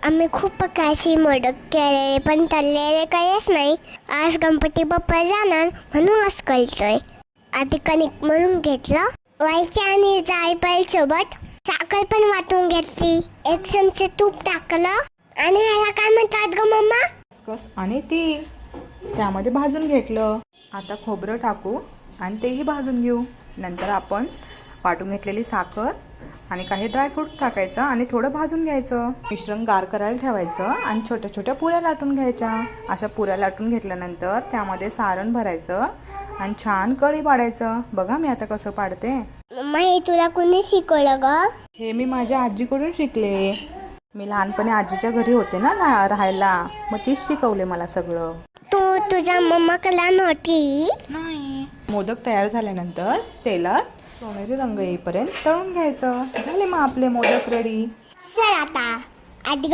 आम्ही खूप प्रकारचे मोदक केलेले पण तळलेले काहीच नाही. आज गणपती बाप्पा जाणार म्हणून आज करतोय. आधी कणिक मळून घेतलं, वाईची आणि जायफळ सोबत साखर पण वाटून घेतली, 1 चमचा तूप टाकलं आणि ह्याला काय म्हणतात ग मम्मा? खसखस आणि तीळ त्यामध्ये भाजून घेतलं. आता खोबरं टाकू आणि तेही भाजून घेऊ. नंतर आपण वाटून घेतलेली साखर आणि काही ड्रायफ्रूट टाकायचं आणि थोडं भाजून घ्यायचं. मिश्रण गार करायला ठेवायचं आणि छोट्या छोट्या पुऱ्या लाटून घ्यायच्या. अशा पुऱ्या लाटून घेतल्यानंतर त्यामध्ये सारण भरायचं आणि छान कढी पाडायचं. बघा मी आता कसं पाडते. मम्मा हे तुला कोणी शिकवलं ग? हे मी माझ्या आजीकडून शिकले. मी लहानपणी आजीच्या घरी होते ना राहायला, मग तीच शिकवले मला सगळं. तू तुझ्या मम्माकडे नव्हती? नाही. मोदक तयार झाल्यानंतर तेलात सोनेरी रंग येईपर्यंत तळून घ्यायचं. झाले मग आपले मोदक रेडी. चल आता आधी